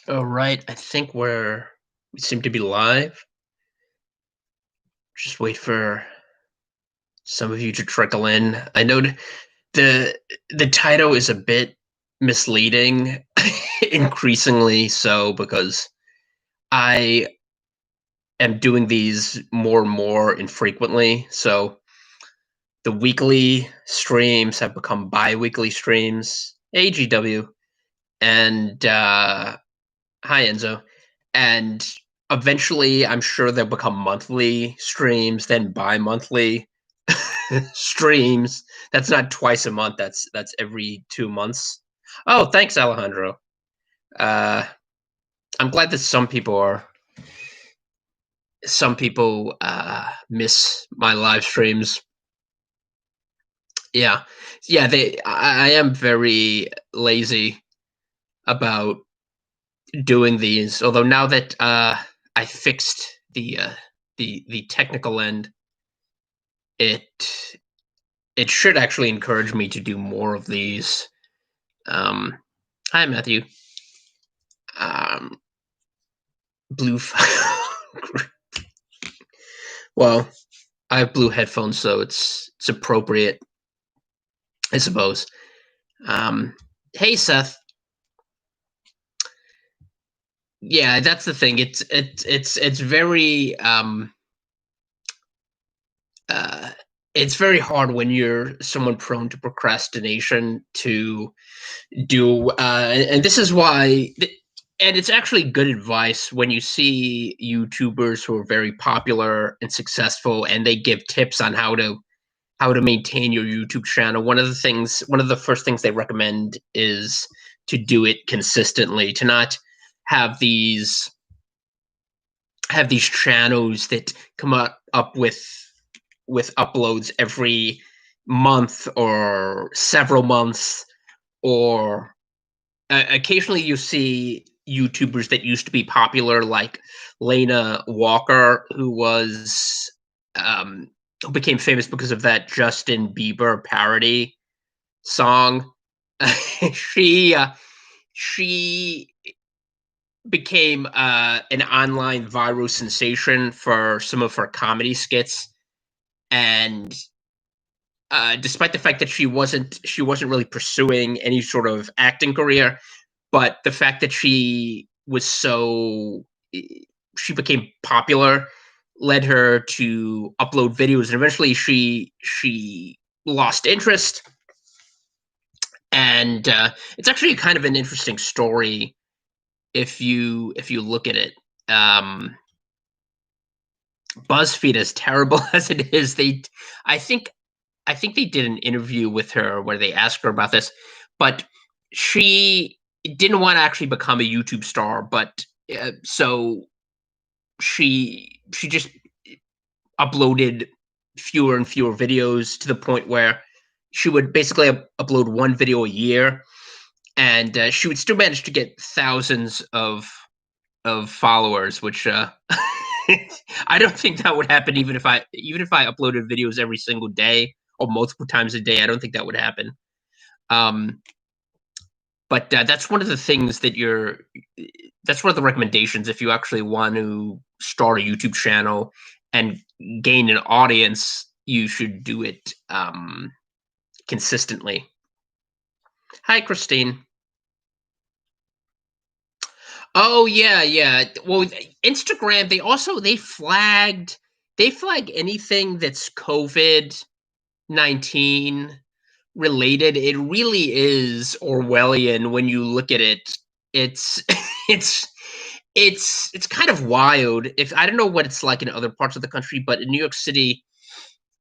All right, I think we seem to be live. Just wait for some of you to trickle in. I know the title is a bit misleading, increasingly so because I am doing these more and more infrequently. So the weekly streams have become bi-weekly streams. AGW and hi Enzo. And eventually I'm sure they'll become monthly streams, then bi-monthly streams. That's not twice a month, that's every 2 months. Oh, thanks, Alejandro. Uh I'm glad that some people miss my live streams. Yeah. Yeah, I am very lazy about doing these. Although now that I fixed the technical end, it it should actually encourage me to do more of these. Um, Hi, Matthew. Um, blue. Well, I have blue headphones, so it's appropriate, I suppose. Um, hey, Seth. Yeah, that's the thing. It's very uh it's very hard when you're someone prone to procrastination to do and this is why and it's actually good advice when you see YouTubers who are very popular and successful and they give tips on how to maintain your YouTube channel. One of the first things they recommend is to do it consistently, to not have these channels that come up with uploads every month or several months, or occasionally you see YouTubers that used to be popular, like Lena Walker, who became famous because of that Justin Bieber parody song. She became an online viral sensation for some of her comedy skits, and despite the fact that she wasn't really pursuing any sort of acting career, but the fact that she became popular led her to upload videos, and eventually she lost interest. And it's actually kind of an interesting story if you look at it. Um, BuzzFeed, as terrible as it is, I think I think they did an interview with her where they asked her about this, but she didn't want to actually become a YouTube star. But so she just uploaded fewer and fewer videos to the point where she would basically upload one video a year, and she would still manage to get thousands of followers, which I don't think that would happen even if I uploaded videos every single day or multiple times a day. I don't think that would happen. Um, but that's one of the things that's one of the recommendations if you actually want to start a YouTube channel and gain an audience. You should do it consistently. Hi, Christine. Oh yeah, yeah. Well, Instagram, they flag anything that's COVID-19 related. It really is Orwellian when you look at it. It's it's it's kind of wild. If I don't know what it's like in other parts of the country, but in New York City,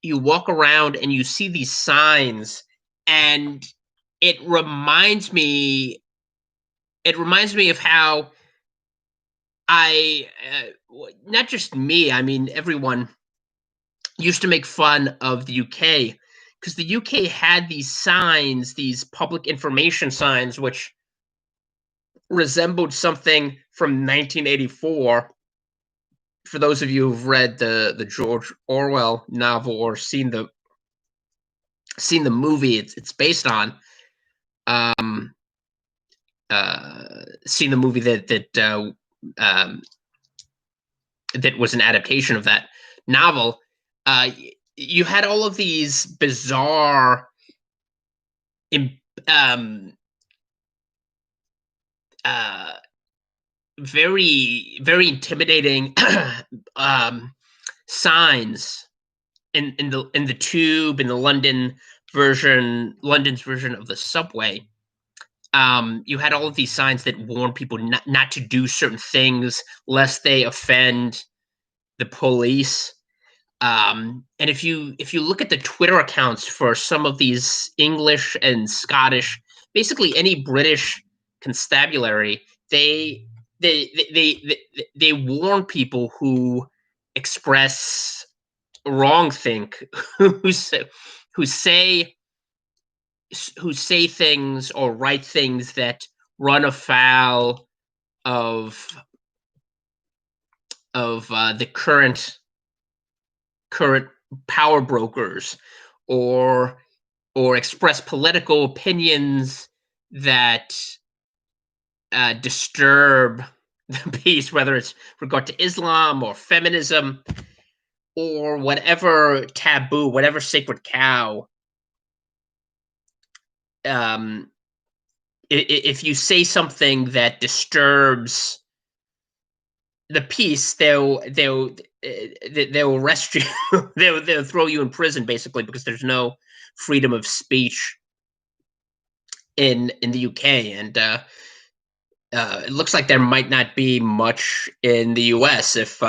you walk around and you see these signs, and it reminds me it reminds me of how not just me, I mean, everyone used to make fun of the UK because the UK had these signs, these public information signs, which resembled something from 1984. For those of you who've read the George Orwell novel or seen the movie it's based on, um, seen the movie um, that was an adaptation of that novel, uh, you had all of these bizarre, um, uh, very intimidating um, signs in the tube in the London's version of the subway. You had all of these signs that warn people not to do certain things lest they offend the police. And if you look at the Twitter accounts for some of these English and Scottish, basically any British constabulary, they they warn people who express wrong think who say who say who say things or write things that run afoul of the current power brokers, or express political opinions that disturb the peace, whether it's regard to Islam or feminism or whatever taboo, whatever sacred cow. Um, if you say something that disturbs the peace, they'll arrest you. They'll throw you in prison, basically, because there's no freedom of speech in the UK, and it looks like there might not be much in the US if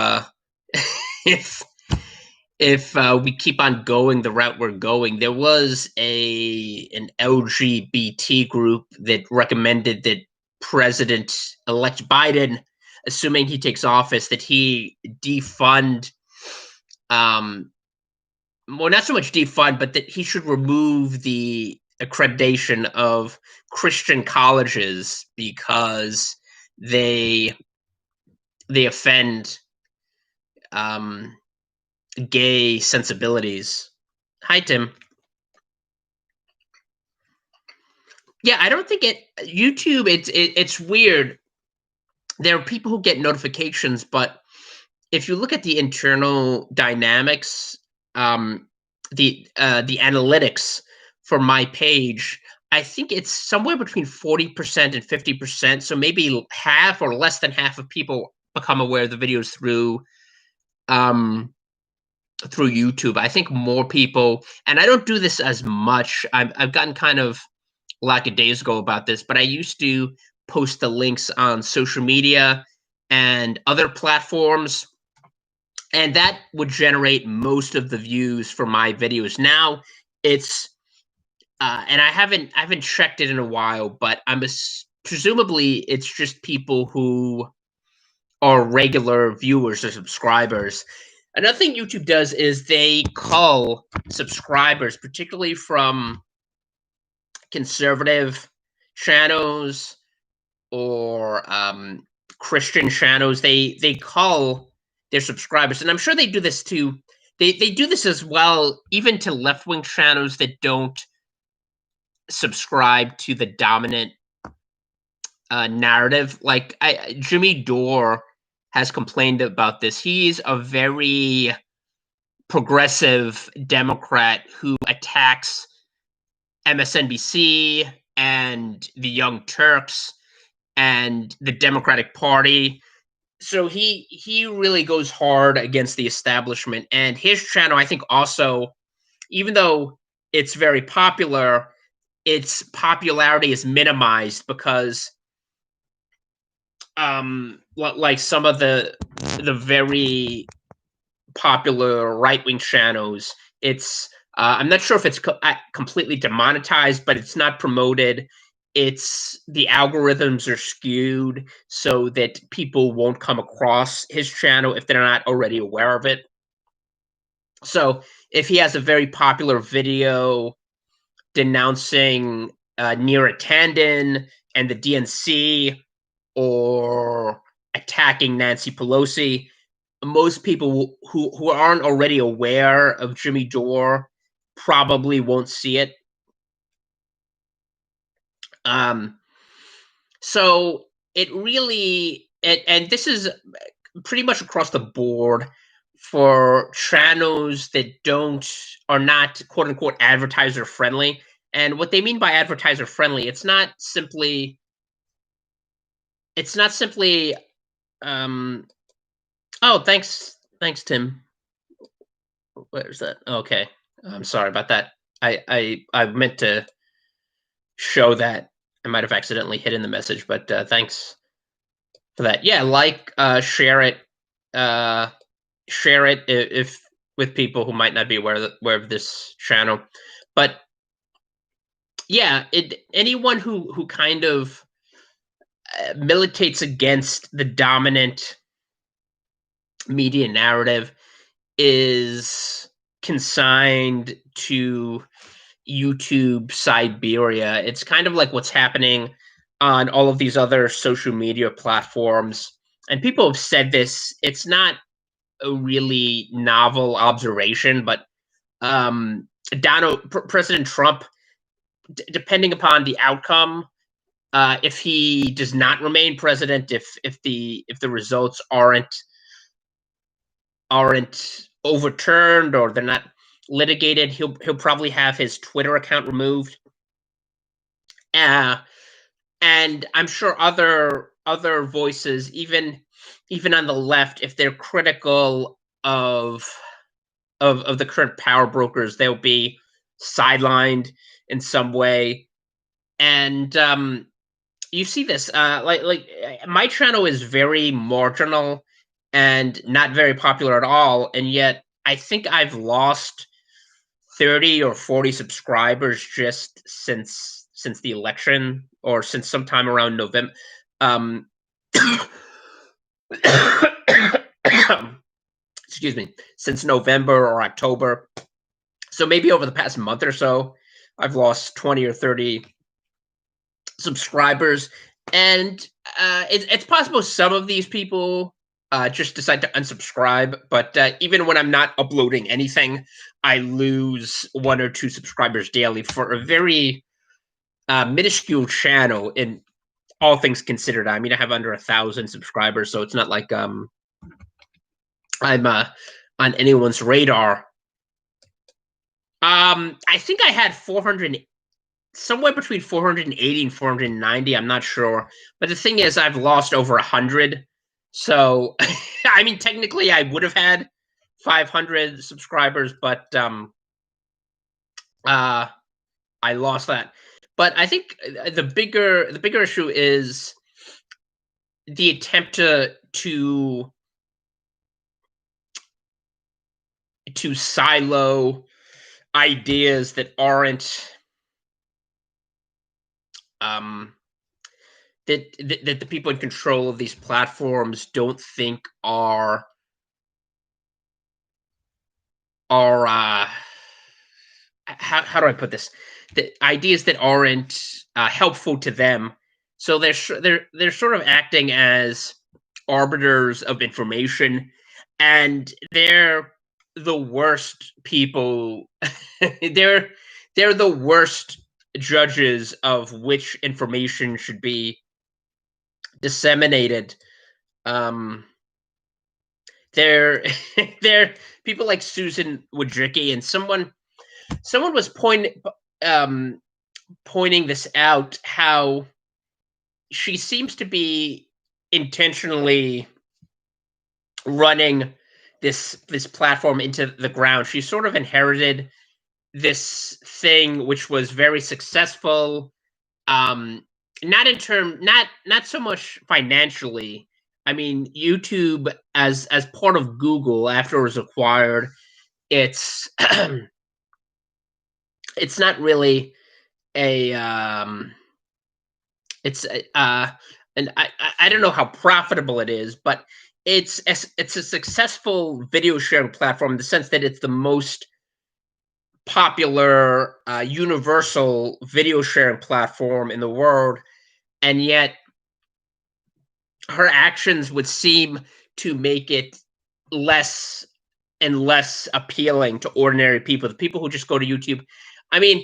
we keep on going the route we're going. There was an LGBT group that recommended that President-elect Biden, assuming he takes office, that he defund, well, not so much defund, but that he should remove the accreditation of Christian colleges because they offend um, gay sensibilities. Hi, Tim. Yeah, I don't think YouTube. It's weird. There are people who get notifications, but if you look at the internal dynamics, the analytics for my page, I think it's somewhere between 40% and 50%. So maybe half or less than half of people become aware of the videos through YouTube. I think more people, and I don't do this as much. I've gotten kind of lackadaisical about this, but I used to post the links on social media and other platforms, and that would generate most of the views for my videos. Now it's and I haven't checked it in a while, but presumably it's just people who are regular viewers or subscribers. Another thing YouTube does is they cull subscribers, particularly from conservative channels or Christian channels. They cull their subscribers, and I'm sure they do this too. They do this as well, even to left wing channels that don't subscribe to the dominant narrative. Like Jimmy Dore has complained about this. He's a very progressive Democrat who attacks MSNBC and the Young Turks and the Democratic Party. So he really goes hard against the establishment. And his channel, I think, also, even though it's very popular, its popularity is minimized because like some of the very popular right-wing channels, it's I'm not sure if it's completely demonetized, but it's not promoted. It's the algorithms are skewed so that people won't come across his channel if they're not already aware of it. So if he has a very popular video denouncing Neera Tanden and the DNC, or attacking Nancy Pelosi, most people who aren't already aware of Jimmy Dore probably won't see it. Um, So it really, and this is pretty much across the board for channels that don't are not quote unquote advertiser friendly. And what they mean by advertiser friendly, it's not simply um oh, thanks Tim. Where's that? Okay. I'm sorry about that. I meant to show that. I might have accidentally hidden the message, but thanks for that. Yeah, uh share it if with people who might not be aware of this channel. But yeah, it anyone who kind of militates against the dominant media narrative is consigned to YouTube Siberia. It's kind of like what's happening on all of these other social media platforms. And people have said this, it's not a really novel observation, but President Trump, depending upon the outcome, if he does not remain president, if the results aren't overturned or they're not litigated, he'll probably have his Twitter account removed. Uh, and I'm sure other voices, even on the left, if they're critical of the current power brokers, they'll be sidelined in some way. And you see this, my channel is very marginal and not very popular at all, and yet I think I've lost 30 or 40 subscribers just since the election or since sometime around November. Um, excuse me, since November or October. So maybe over the past month or so, I've lost 20 or 30 subscribers. And it's possible some of these people just decide to unsubscribe. But even when I'm not uploading anything, I lose 1 or 2 subscribers daily for a very minuscule channel. In all things considered, I mean, I have under 1,000 subscribers, so it's not like I'm on anyone's radar. I think I had 400, somewhere between 480 and 490. I'm not sure, but the thing is, I've lost over 100. So, I mean, technically, I would have had 500 subscribers, but uh, I lost that. But I think the bigger issue is the attempt to silo ideas that aren't um that the people in control of these platforms don't think are how do I put this? The ideas that aren't helpful to them. So they're sort of acting as arbiters of information, and they're the worst people. they're they're the worst judges of which information should be disseminated. Um, they're they're people like Susan Wojcicki, and someone was um, pointing this out, how she seems to be intentionally running this platform into the ground. She sort of inherited this thing which was very successful, not in term not so much financially. I mean, YouTube as part of Google after it was acquired, it's it's not really a it's and I don't know how profitable it is, but it's a successful video sharing platform in the sense that it's the most popular universal video sharing platform in the world, and yet her actions would seem to make it less and less appealing to ordinary people, the people who just go to YouTube. I mean,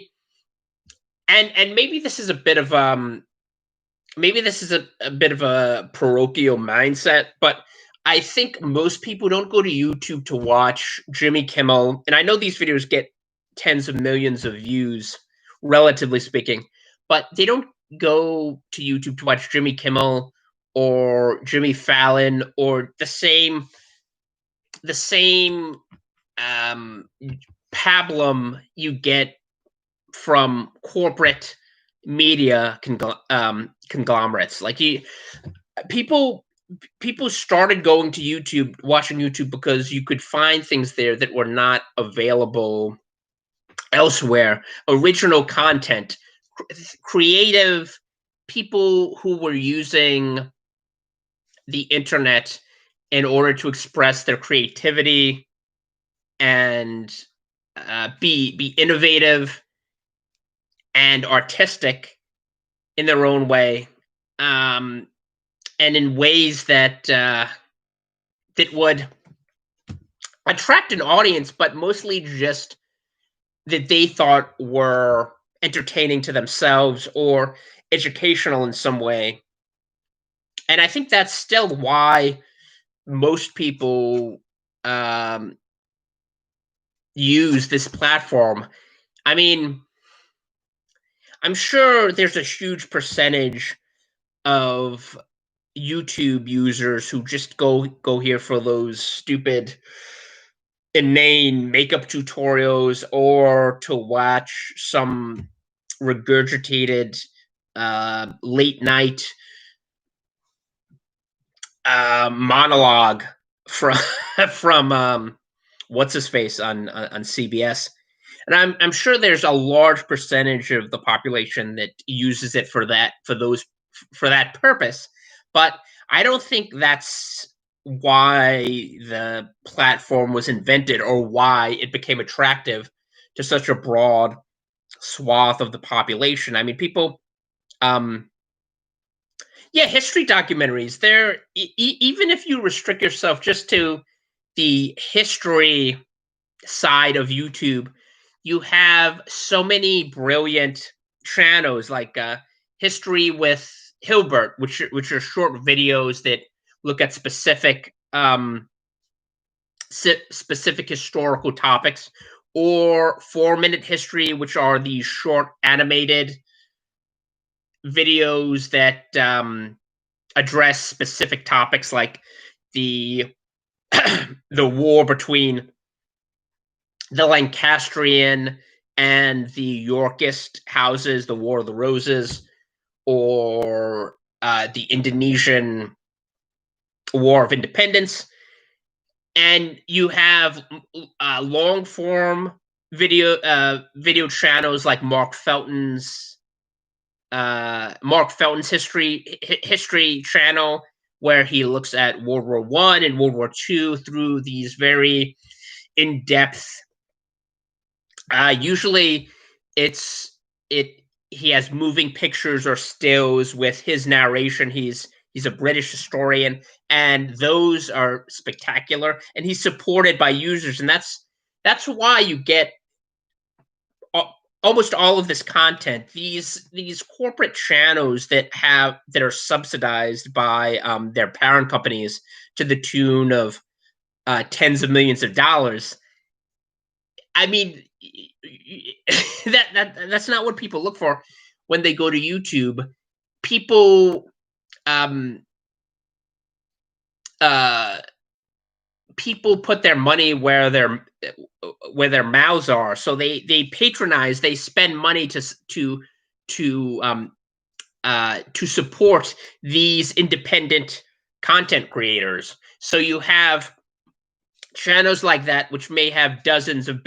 and maybe this is a bit of maybe this is a bit of a parochial mindset, but I think most people don't go to YouTube to watch Jimmy Kimmel. And I know these videos get tens of millions of views, relatively speaking, but they don't go to YouTube to watch Jimmy Kimmel or Jimmy Fallon or the same um, pablum you get from corporate media conglomerates. Like people people started going to YouTube, watching YouTube because you could find things there that were not available elsewhere. Original content, creative people who were using the internet in order to express their creativity and be innovative and artistic in their own way, um, and in ways that would attract an audience, but mostly just that they thought were entertaining to themselves or educational in some way. And I think that's still why most people um, use this platform. I mean, I'm sure there's a huge percentage of YouTube users who just go here for those stupid, inane makeup tutorials or to watch some regurgitated late night monologue from from what's his face on CBS. And I'm sure there's a large percentage of the population that uses it for that purpose, but I don't think that's why the platform was invented or why it became attractive to such a broad swath of the population. I mean, people, um, yeah, history documentaries. Even if you restrict yourself just to the history side of YouTube, you have so many brilliant channels like History with Hilbert, which are short videos that look at specific historical topics, or 4 Minute History, which are these short animated videos that address specific topics like the the war between the Lancastrian and the Yorkist houses, the War of the Roses, or the Indonesian War of Independence. And you have long form video channels like Mark Felton's history channel, where he looks at World War One and World War Two through these very in depth. Usually, it's it. He has moving pictures or stills with his narration. He's a British historian, and those are spectacular. And he's supported by users, and that's why you get almost all of this content. These corporate channels that are subsidized by their parent companies to the tune of tens of millions of dollars. I mean, that's not what people look for when they go to YouTube. People um, uh, people put their money where their mouths are. So they patronize. They spend money to to support these independent content creators. So you have channels like that, which may have dozens of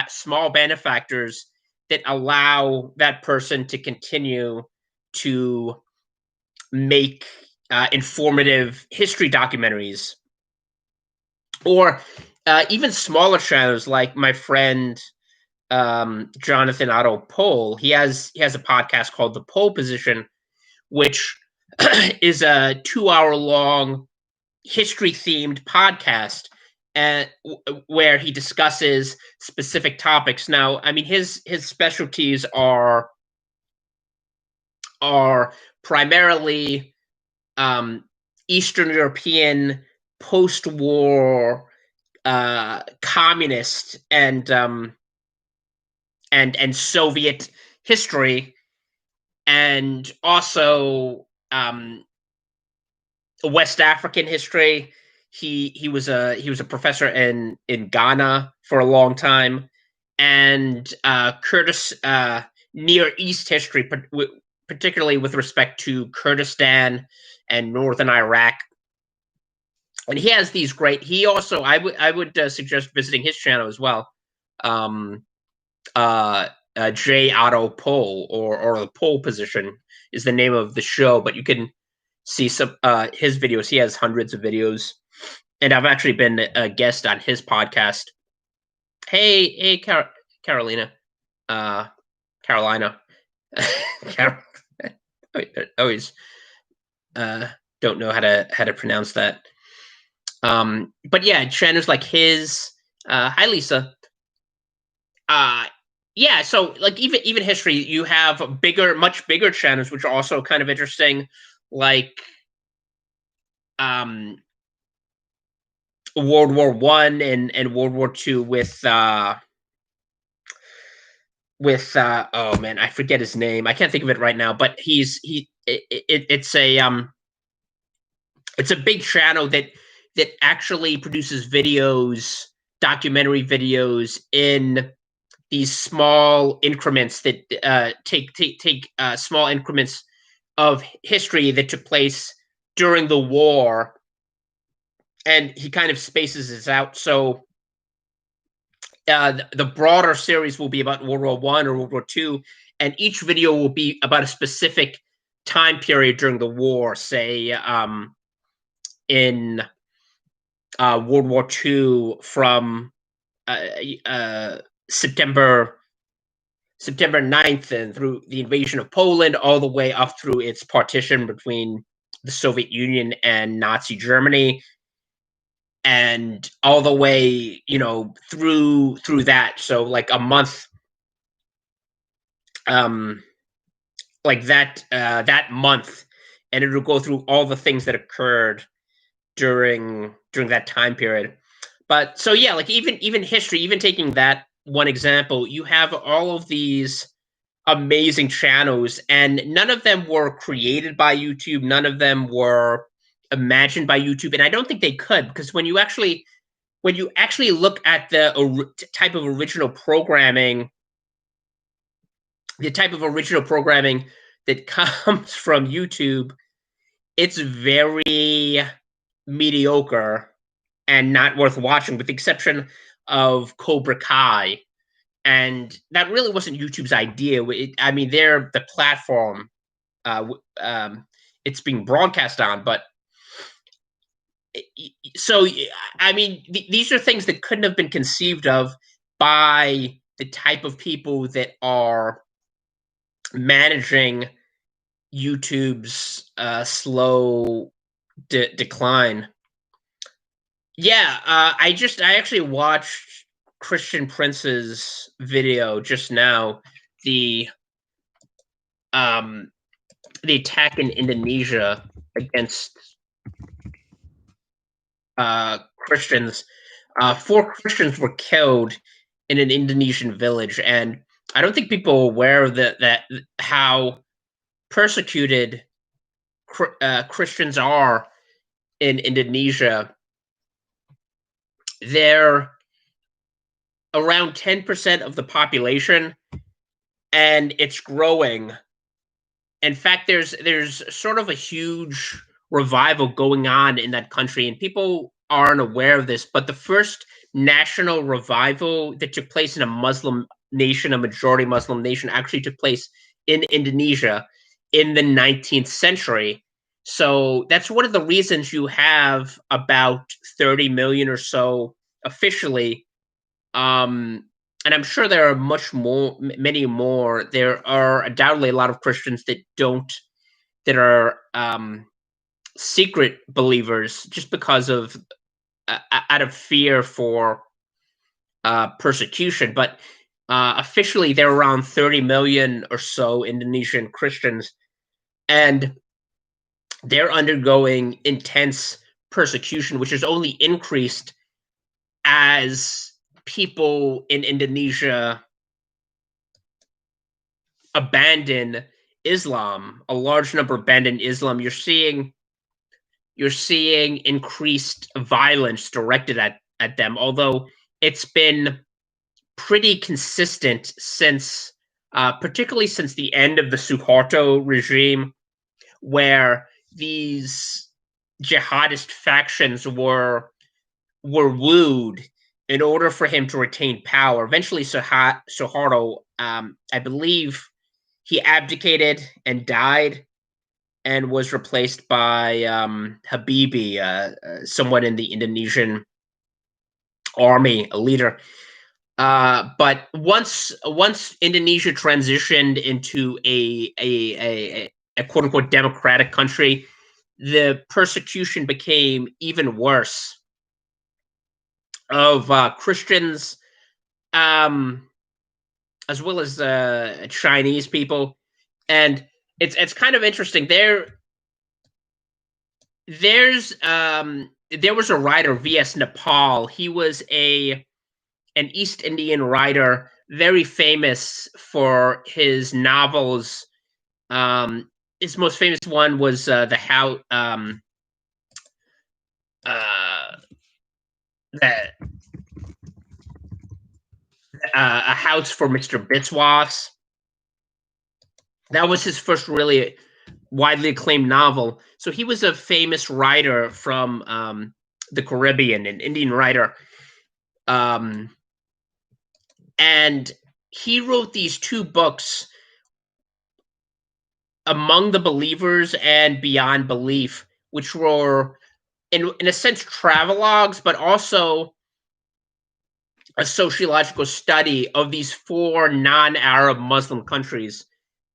small benefactors that allow that person to continue to make informative history documentaries, or even smaller channels like my friend Jonathan Otto Pole. He has a podcast called The Pole Position, which is a 2 hour long history themed podcast, and where he discusses specific topics. Now, I mean, his specialties are primarily Eastern European post-war communist and Soviet history, and also West African history. He was a professor in Ghana for a long time, and Kurdish Near East history, particularly with respect to Kurdistan and northern Iraq. And he has these great. He also, I would suggest visiting his channel as well. Um, J Otto Pole, or the pole position is the name of the show, but you can see some his videos. He has hundreds of videos, and I've actually been a guest on his podcast. Hey, Carolina, uh, Carolina, Car- I always don't know how to pronounce that. But yeah, channels like his. Hi, Lisa. Uh, yeah, so like even history, you have much bigger channels, which are also kind of interesting, like um World War One and World War Two with oh man, I forget his name. I can't think of it right now, but it's a big channel that actually produces videos, documentary videos in these small increments that take small increments of history that took place during the war, and he kind of spaces this out. So the broader series will be about World War One or World War Two, and each video will be about a specific time period during the war. Say in World War Two, from uh, uh, September September 9th and through the invasion of Poland, all the way up through its partition between the Soviet Union and Nazi Germany, and all the way, through that. So like a month, um, like that month, and it'll go through all the things that occurred during that time period. But so yeah, like even history, even taking that one example, you have all of these amazing channels, and none of them were created by YouTube. None of them were imagined by YouTube, and I don't think they could, because when you actually look at the type of original programming, the type of original programming that comes from YouTube, it's very mediocre and not worth watching, with the exception of Cobra Kai. And that really wasn't YouTube's idea. I mean, they're the platform it's being broadcast on, but so I mean, these are things that couldn't have been conceived of by the type of people that are managing YouTube's slow decline. Yeah, I actually watched Christian Prince's video just now. The um the attack in Indonesia against Christians. Four Christians were killed in an Indonesian village, and I don't think people are aware of that how persecuted Christians are in Indonesia. They're around 10% of the population, and it's growing. In fact, there's sort of a huge revival going on in that country, and people aren't aware of this. But the first national revival that took place in a Muslim nation, a majority Muslim nation, actually took place in Indonesia in the 19th century. So that's one of the reasons you have about 30 million or so officially, and I'm sure there are many more. There are undoubtedly a lot of Christians that are secret believers, just because of out of fear for persecution. But officially, there are around 30 million or so Indonesian Christians, and they're undergoing intense persecution, which has only increased as people in Indonesia abandon Islam. A large number abandon Islam. You're seeing increased violence directed at them, although it's been pretty consistent since, particularly since the end of the Suharto regime, where these jihadist factions were wooed in order for him to retain power. Eventually, Suharto, I believe, he abdicated and died, and was replaced by Habibie, someone in the Indonesian army, a leader. But once Indonesia transitioned into a quote unquote democratic country, the persecution became even worse of Christians, um, as well as Chinese people, and it's kind of interesting. There was a writer, V.S. Nepal. He was an East Indian writer, very famous for his novels. His most famous one was the how the A House for Mr. Biswas. That was his first really widely acclaimed novel. So he was a famous writer from the Caribbean, an Indian writer. And he wrote these two books, Among the Believers and Beyond Belief, which were, in a sense, travelogues, but also a sociological study of these four non-Arab Muslim countries: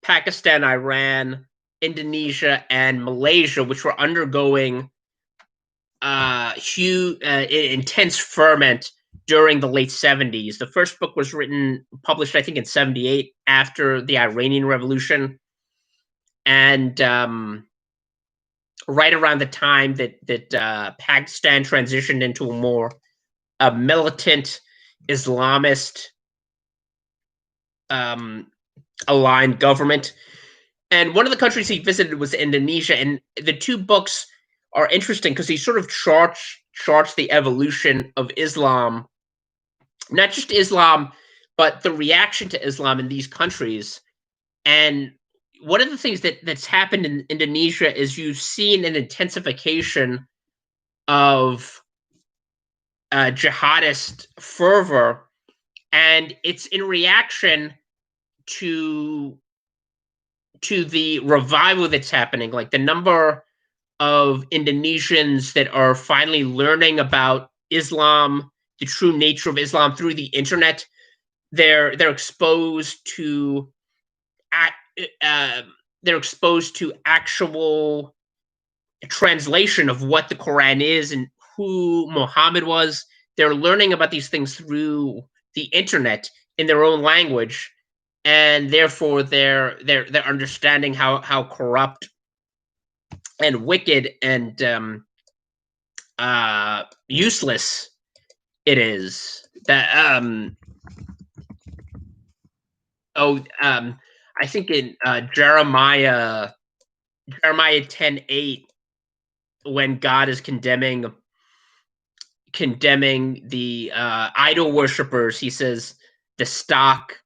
Pakistan, Iran, Indonesia, and Malaysia, which were undergoing huge, intense ferment during the late 70s. The first book was published, I think, in 78 after the Iranian Revolution. And right around the time that Pakistan transitioned into a more militant Islamist aligned government. And one of the countries he visited was Indonesia. And the two books are interesting because he sort of charts the evolution of Islam, not just Islam, but the reaction to Islam in these countries. And one of the things that's happened in Indonesia is you've seen an intensification of jihadist fervor, and it's in reaction to the revival that's happening. Like the number of Indonesians that are finally learning about Islam, the true nature of Islam through the internet. They're exposed to they're exposed to actual translation of what the Quran is and who Muhammad was. They're learning about these things through the internet in their own language, and therefore they're understanding how corrupt and wicked and useless it is. I think in Jeremiah 10:8, when God is condemning the idol worshippers, he says the stock,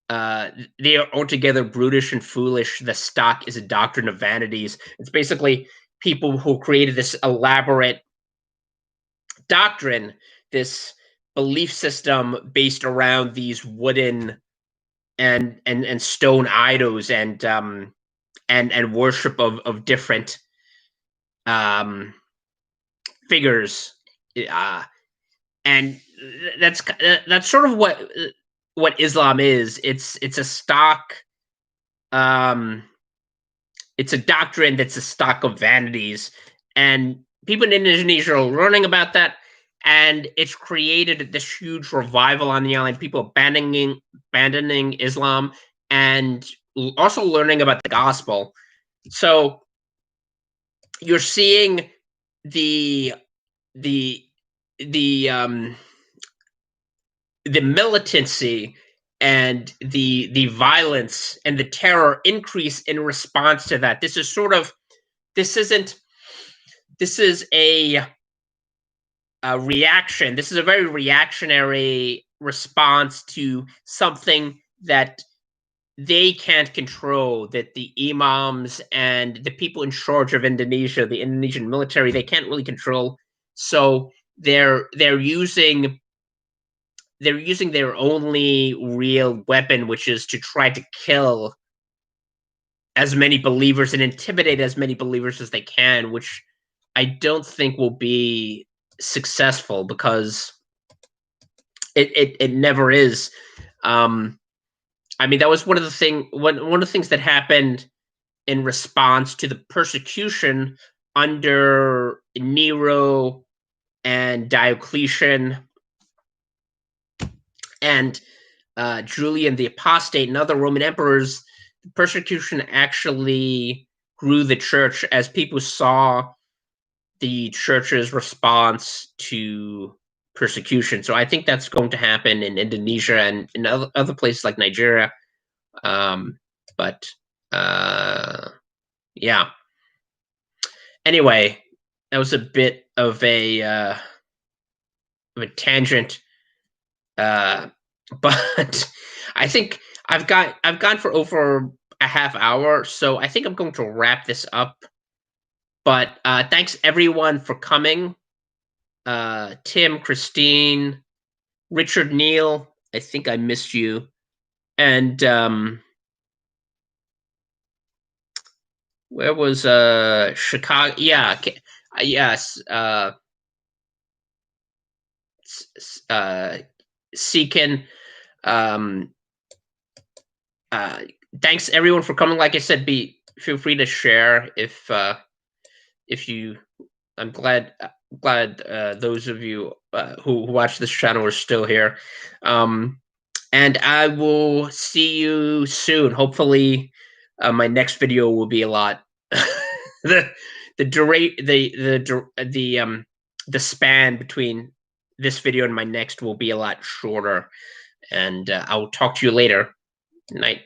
they are altogether brutish and foolish. The stock is a doctrine of vanities. It's basically people who created this elaborate doctrine, this belief system based around these wooden and stone idols and worship of different figures, and that's sort of what Islam is. It's a stock. It's a doctrine that's a stock of vanities, and people in Indonesia are learning about that, and it's created this huge revival on the island. People abandoning Islam and also learning about the gospel. So you're seeing the the the um the militancy and the violence and the terror increase in response to that. This is sort of this isn't this is a reaction. This is a very reactionary response to something that they can't control, that the imams and the people in charge of Indonesia, the Indonesian military, they can't really control. So they're using their only real weapon, which is to try to kill as many believers and intimidate as many believers as they can, which I don't think will be successful because it never is. Um, I mean, that was one of the things that happened in response to the persecution under Nero and Diocletian and Julian the Apostate and other Roman emperors. The persecution actually grew the church as people saw the church's response to persecution. So I think that's going to happen in Indonesia and in other places like Nigeria. But yeah. Anyway, that was a bit of a tangent, but I think I've gone for over a half hour, so I think I'm going to wrap this up. But thanks everyone for coming. Tim, Christine, Richard, Neil. I think I missed you, and where was Chicago? Yeah, yes. Seekin. Um, uh, Thanks everyone for coming. Like I said, be feel free to share if you. I'm glad those of you who watch this channel are still here. And I will see you soon. Hopefully, my next video will be a lot. the the span between this video and my next will be a lot shorter. And I will talk to you later. Night.